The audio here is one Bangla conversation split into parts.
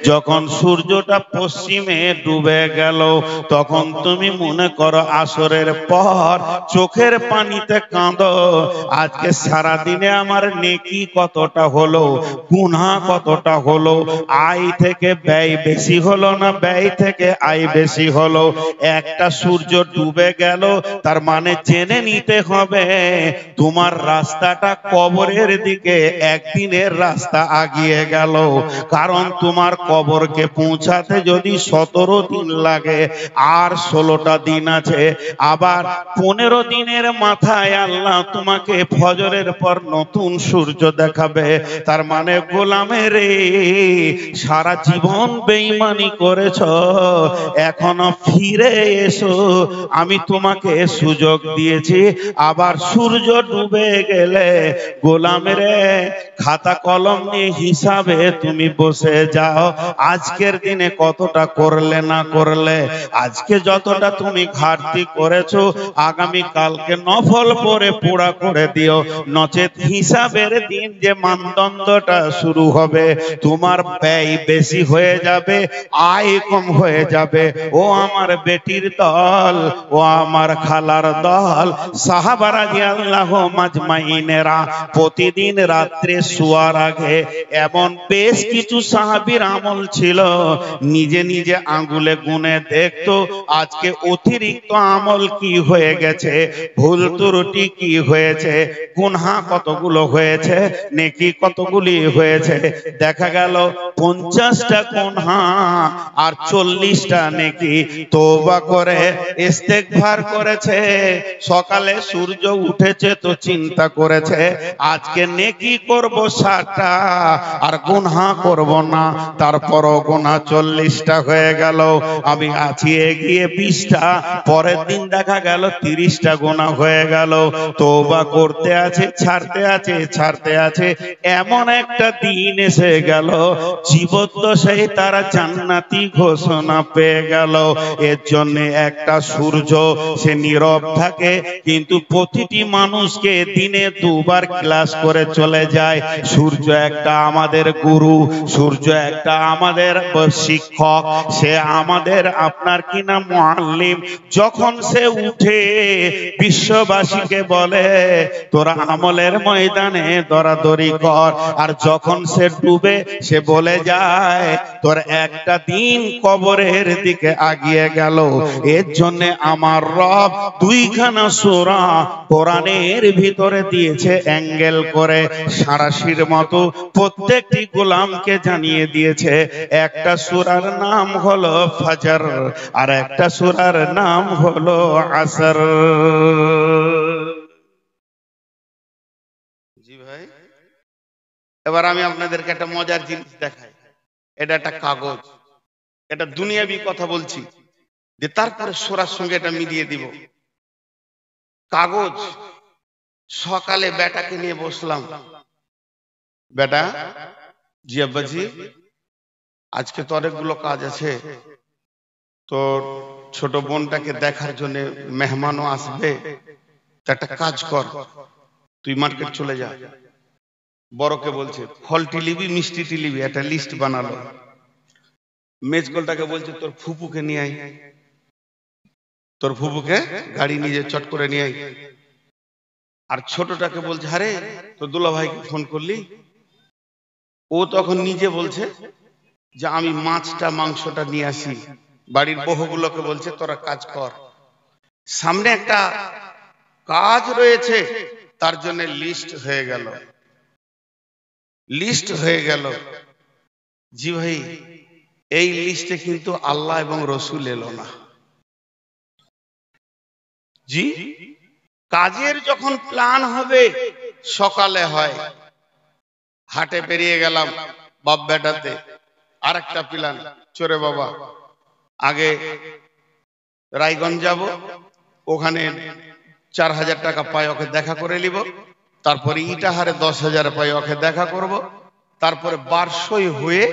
যখন সূর্যটা পশ্চিমে ডুবে গেল তখন তুমি মনে করো আসরের পর চোখের পানিতে কাঁদো, আজকে সারা দিনে আমার নেকি কতটা হলো, গুনাহ কতটা হলো, আয় থেকে ব্যয় বেশি হলো না ব্যয় থেকে আয় বেশি হলো। একটা সূর্য ডুবে গেল তার মানে জেনে নিতে হবে তোমার রাস্তাটা কবরের দিকে একদিনের রাস্তা আগিয়ে গেল। কারণ তোমার কবরকে পৌঁছাতে যদি 17 দিন লাগে আর 16টা দিন আছে, আবার 15 দিনের মাথায় আল্লাহ তোমাকে ফজরের পর নতুন সূর্য দেখাবে। তার মানে গোলামের সারা জীবন বেঈমানি করেছ, এখনো ফিরে এসো, আমি তোমাকে সুযোগ দিয়েছি। আবার সূর্য ডুবে গেলে গোলামের খাতা কলম নিয়ে হিসাবে তুমি বসে যাও, আজকের দিনে কতটা করলে না করলে, আজকে যতটা তুমি ঘাটতি করেছো আগামী কালকে নফল পরে পুরা করে দিও, নচেত হিসাবের দিন যে মানদণ্ডটা শুরু হবে তোমার ব্যয় বেশি হয়ে যাবে, আয় কম হয়ে যাবে। ও আমার বেটির দল, ও আমার খালার দল, সাহাবা রাদিয়াল্লাহু মাজমাইনেরা প্রতিদিন রাত্রে শোয়ার আগে এমন বেশ কিছু সাহাবীর আমল ছিল নিজে নিজে আঙ্গুলে গুনে দেখতো আজকে অতিরিক্ত আমল কি হয়ে গেছে, ভুল ত্রুটি কি হয়েছে, গুনাহ কতগুলো হয়েছে, নেকি কতগুলি হয়েছে। দেখা গেল 50টা গুনাহ আর 40টা নেকি। তওবা করে ইস্তেগফার করেছে, সকালে সূর্য উঠেছে তো চিন্তা করেছে আজকে নেকি করব 60টা আর গুনাহ করব না, তারপরও গুনাহ 40টা হয়ে গেল। আমি আছি এগিয়ে 20টা, পরের দিন দেখা গেল 30টা গুনাহ হয়ে গেল। তওবা করতে আছে, ছাড়তে আছে, ছাড়তে আছে, এমন একটা দিন এসে গেল জীবদ্দশায় তারা জান্নাতি ঘোষণা পেয়ে গেল। এর জন্য একটা সূর্য সে নীরব থাকে কিন্তু প্রতিটি মানুষকে দিনে দুবার ক্লাস করে চলে যায়। সূর্য একটা আমাদের গুরু, সূর্য একটা আমাদের শিক্ষক, সে আমাদের আপনার কি না মুআল্লিম। যখন সে উঠে বিশ্ববাসীকে বলে তোরা আমলের ময়দানে দরাদরি কর, আর যখন সে ডুবে সে বলে যায় তোর একটা দিন কবরের দিকে আগিয়ে গেল। এর জন্য আমার রব 2খানা সূরা কোরআনের ভিতরে দিয়েছে অ্যাঙ্গেল করে সারাশির মতো, প্রত্যেকটি গোলামকে জানিয়ে দিয়েছে। একটা সূরার নাম হলো ফজর আর একটা সূরার নাম হলো আসর। জি ভাই, এবার আমি আপনাদেরকে একটা মজার জিনিস দেখাই। এটা একটা কাগজ, এটা দুনিয়াবি কথা বলছি যে তারপরে সূরার সঙ্গে এটা মিলিয়ে দিব। কাগজ, সকালে বেটাকে নিয়ে বসলাম, বেটা জি আব্বাজি আজকে তো অনেকগুলো কাজ আছে, তোর ছোট বোনটাকে দেখার জন্য মেহমানও আসবে, তো একটা কাজ কর, তুই মার্কেট চলে যা। বড়কে বলছে ফলটি লিবি মিষ্টিটি লিবি, একটা লিস্ট বানালো। মেজকলটাকে বলছে তোর ফুপুকে নিয়ে আয়, তোর ফুপুকে গাড়ি নিজে চট করে নিয়ে আয়। আর ছোটটাকে বলছে আরে তোর দুলা ভাইকে ফোন করলি? ও তখন নিজে বলছে যে আমি মাছটা মাংসটা নিয়ে আসি। বাড়ির বহুগুলোকে বলছে তোরা কাজ কর, সামনে একটা কাজ রয়েছে, তার জন্য লিস্ট হয়ে গেল, লিস্ট হয়ে গেল। জি ভাই, এই লিস্টে কিন্তু আল্লাহ এবং রসুল এলো না। জি, কাজের যখন প্ল্যান হবে সকালে হয়, হাটে পেরিয়ে গেলাম বাপ বেটাতে, আর একটা প্ল্যান, চোরে বাবা আগে রায়গঞ্জ যাব, ওখানে 4000 টাকা পাই, ওকে দেখা করে নিব, তারপরে ইটাহারে 10,000 পাই, ওকে দেখা করব, তারপরে বারসই হয়ে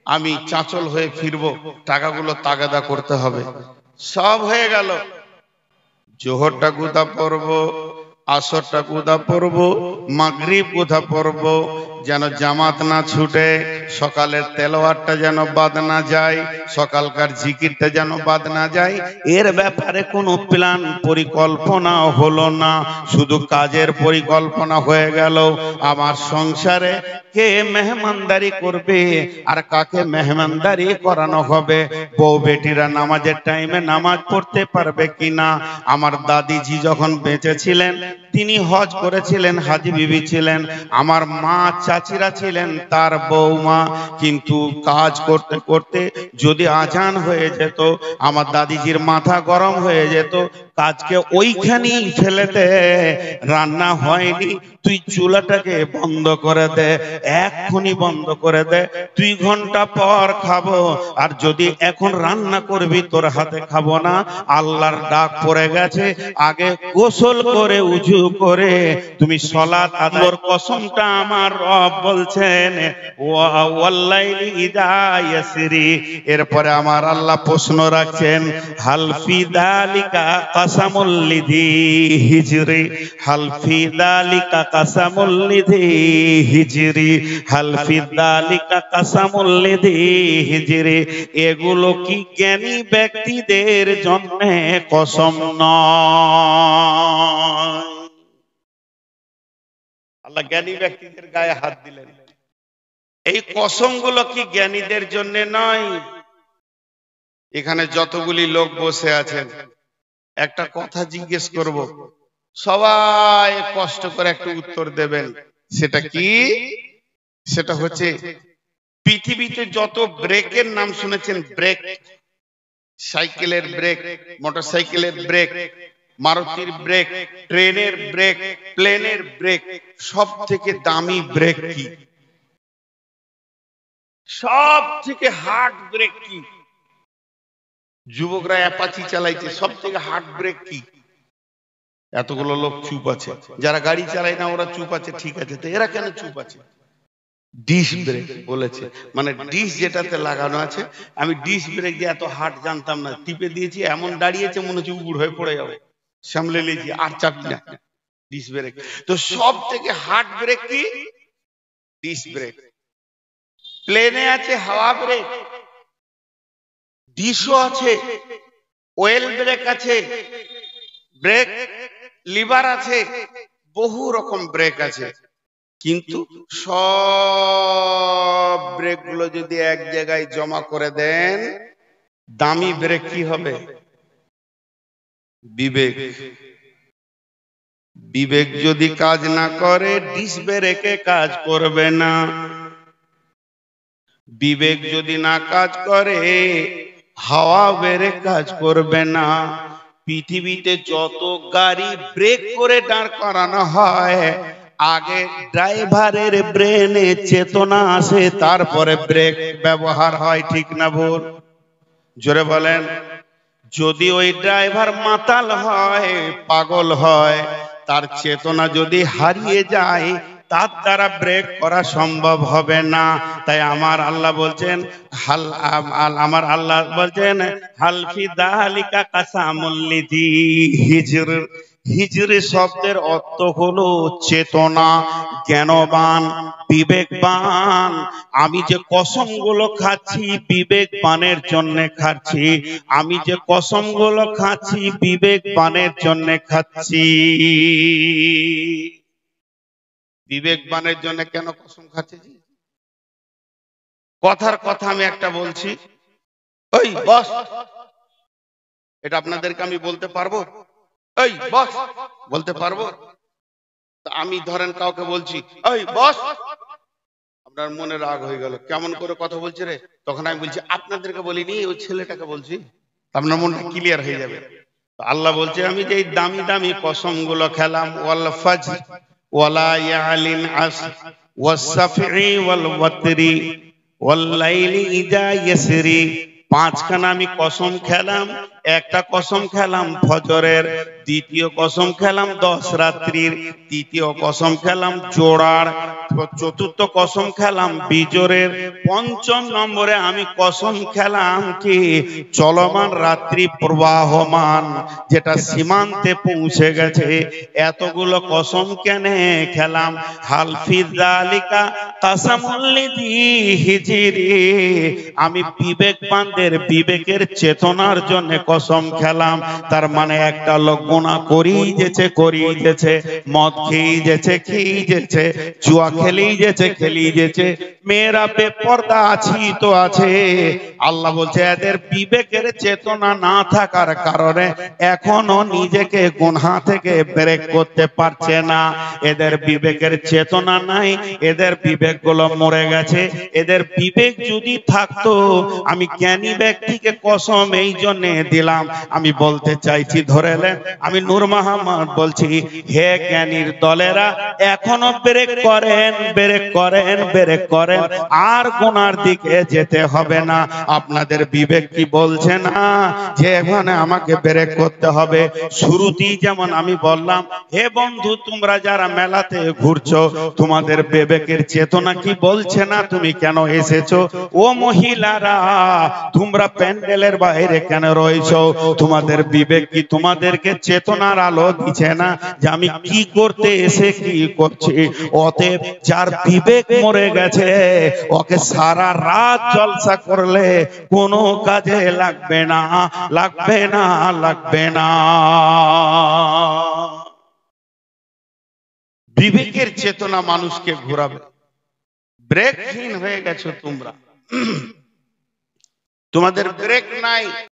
আমি চাঁচল হয়ে ফিরবো, টাকাগুলো তাগাদা করতে হবে। সব হয়ে গেল, জোহরটা কোথা পড়বো, আসরটা কোথা পড়বো, মাগরিব কোথা পড়বো, যেন জামাত না ছুটে, সকালের তেলাওয়াতটা যেন বাদ না যায়, সকালকার জিকিরটা যেন বাদ না যায়, এর ব্যাপারে কোনো প্ল্যান পরিকল্পনা হলো না, শুধু কাজের পরিকল্পনা হয়ে গেল। আমার সংসারে কে মেহমানদারি করবে আর কাকে মেহমানদারি করানো হবে, বউ বেটিরা নামাজের টাইমে নামাজ পড়তে পারবে কিনা। আমার দাদিজি যখন বেঁচে ছিলেন তিনি হজ করেছিলেন, হাজি বিবি ছিলেন, আমার মা চাচিরা ছিলেন তার বৌমা, কিন্তু কাজ করতে করতে যদি আজান হয়ে যেত আমার দাদিজির মাথা গরম হয়ে যেত, কাজকে ওইখানেই ফেলে দে, রান্না হয়নি তুই চুলাটাকে বন্ধ করে দে, এক্ষুনি বন্ধ করে দে, 2 ঘন্টা পর খাবো, আর যদি এখন রান্না করবি তোর হাতে খাবো না, আল্লাহর ডাক পড়ে গেছে, আগে গোসল করে উযু করে তুমি সালাত আদায়ের কসমটা আমার রব বলছেন ওয়াল্লাইলি ইযা ইয়াসরি। এরপরে আমার আল্লাহ প্রশ্ন রাখছেন হাল ফি যালিকা কাসামুল লিযি হিজরি, হাল ফি যালিকা কাসামুল লিযি হিজরি, হাল ফি যালিকা কাসামুল লিযি হিজরি। এগুলো কি জ্ঞানী ব্যক্তিদের জন্য কসম নয়? আল্লাহ জ্ঞানী ব্যক্তিদের গায়ে হাত দিলেন, এই কসমগুলো কি জ্ঞানীদের জন্য নয়? এখানে যতগুলি লোক বসে আছেন একটা কথা জিজ্ঞেস করব, সবাই কষ্ট করে একটা উত্তর দেবেন। সেটা কি? সেটা হচ্ছে পৃথিবীতে যত ব্রেকের নাম শুনেছেন, ব্রেক, সাইকেলের ব্রেক, মোটরসাইকেলের ব্রেক, মারুতির ব্রেক, ট্রেনের ব্রেক, প্লেনের ব্রেক, সব থেকে দামি ব্রেক কি? সব থেকে হার্ড ব্রেক কি? যুবকরা অ্যাপাচি চালাইছে, সব থেকে হার্ড ব্রেক কি? এতগুলো লোক চুপ আছে, যারা গাড়ি চালায় না ওরা চুপ আছে, ঠিক আছে, তো এরা কেন চুপ আছে? ডিস ব্রেক বলেছে, মানে ডিস যেটাতে লাগানো আছে, আমি ডিস ব্রেক যে এত হার্ড জানতাম না, টিপে দিয়েছি এমন দাঁড়িয়েছে মনে হচ্ছে উবুড় হয়ে পড়ে যাবে, সামলে নিয়েছি আর চাপি না, ডিস ব্রেক। তো সব থেকে হার্ড ব্রেক কি? Dish break. প্লেনে আছে হাওয়া ব্রেক, ডিসও আছে, ওয়েল ব্রেক আছে, ব্রেক লিভার আছে, বহু রকম ব্রেক আছে, কিন্তু সব ব্রেক গুলো যদি এক জায়গায় জমা করে দেন, দামি ব্রেক কি হবে? বিবেক। বিবেক যদি কাজ না করে ডিস ব্রেকে কাজ করবে না, বিবেক যদি না কাজ করে হাওয়া ব্রেক কাজ করবে না। পৃথিবীতে যত গাড়ি ব্রেক করে দাঁড় করানো হয়, আগে ড্রাইভারের ব্রেনে চেতনা আসে, তারপরে ব্রেক ব্যবহার হয়, ঠিক না ভুল? জোরে বলেন। যদি ওই ড্রাইভার মাতাল হয়, পাগল হয়, তার চেতনা যদি হারিয়ে যায়, তার দ্বারা ব্রেক করা সম্ভব হবে না। তাই আমার আল্লাহ বলছেন আমার আল্লাহ বলছেন হাল ফি যালিকা কাসামুল লিযি হিজর। হিজরি শব্দের অর্থ হলো চেতনা, জ্ঞানবান, বিবেকবান। আমি যে কসমগুলো খাচ্ছি বিবেকবানের জন্য খাচ্ছি, আমি যে কসমগুলো খাচ্ছি বিবেকবানের জন্য খাচ্ছি। বিবেকবানের জন্য কেন কসম খাচ্ছি? কথার কথা আমি একটা বলছি, ওই বস, এটা আপনাদেরকে আমি বলতে পারবো? এই বস বলতে পারবো? আমি ধরেন কাউকে বলছি এই বস, আপনার মনে রাগ হয়ে গেল, কেমন করে কথা বলছে রে, তখন আমি বলছি আপনাদেরকে বলিনি, ওই ছেলেটাকে বলছি, আপনার মনটা ক্লিয়ার হয়ে যাবে। আল্লাহ বলছে আমি যে দামি দামি কসম গুলো খেলাম, ওয়াল ফাজর ওয়ালা ইয়ালিন আসর ওয়াস সাফি ওয়াল ওয়াতরি ওয়াল লাইলি ইযা ইয়াসরি। 5খানা আমি কসম খেলাম। একটা কসম খেলাম ফজরের, দ্বিতীয় কসম খেলাম 10 রাত্রির, তৃতীয় কসম খেলাম জোড়ার, চতুর্থ কসম খেলাম বিজোরের, পঞ্চম নম্বরে আমি কসম খেলাম কি চলমান রাত্রি প্রবাহমান, যেটা সীমান্তে পৌঁছে গেছে। এতগুলো কসম কেন খেলাম? হালফি যালিকা কাসামুল লিযি হিজরি, আমি বিবেকবানদের বিবেকের চেতনার জন্য কসম খেলাম। তার মানে একটা লোক গুনাহ করেই যেছে, মদ খেয়েই যেছে, জুয়া খেলেই যেছে, মেয়েরা বেপর্দা আছি তো আছে। আল্লাহ বলছে এদের বিবেকের চেতনা না থাকার কারণে এখনো নিজেকে গুনাহ থেকে ব্রেক করতে পারছে না। এদের বিবেকের চেতনা নাই, এদের বিবেক গুলো মরে গেছে। এদের বিবেক যদি থাকতো, আমি জ্ঞানী ব্যক্তিকে কসম এই জন্য দিলাম, আমি বলতে চাইছি ধরেলেন, আমি নূর মোহাম্মদ বলছি, হে জ্ঞানীর দলেরা এখনো ব্রেক করেন, আর গুনার দিকে যেতে হবে না। আপনাদের বিবেক কি বলছে না যে এখানে আমাকে ব্রেক করতে হবে? শুরুতেই যেমন আমি বললাম, হে বন্ধু তোমরা যারা মেলাতে ঘুরছো, তোমাদের বিবেকের চেতনা কি বলছে না তুমি কেন এসেছো? ও মহিলারা তোমরা প্যান্ডেলের বাইরে কেন রয়েছো? তোমাদের বিবেক কি তোমাদেরকে চেতনার আলো দিচ্ছে না যে আমি কি করতে এসে কি করছি? অতএব যার বিবেক মরে গেছে ওকে সারা রাত জলসা করলে কোনো কাজে লাগবে না। বিবেকের চেতনা মানুষকে ঘোরাবে। ব্রেকহীন হয়ে গেছো তোমরা, তোমাদের ব্রেক নাই।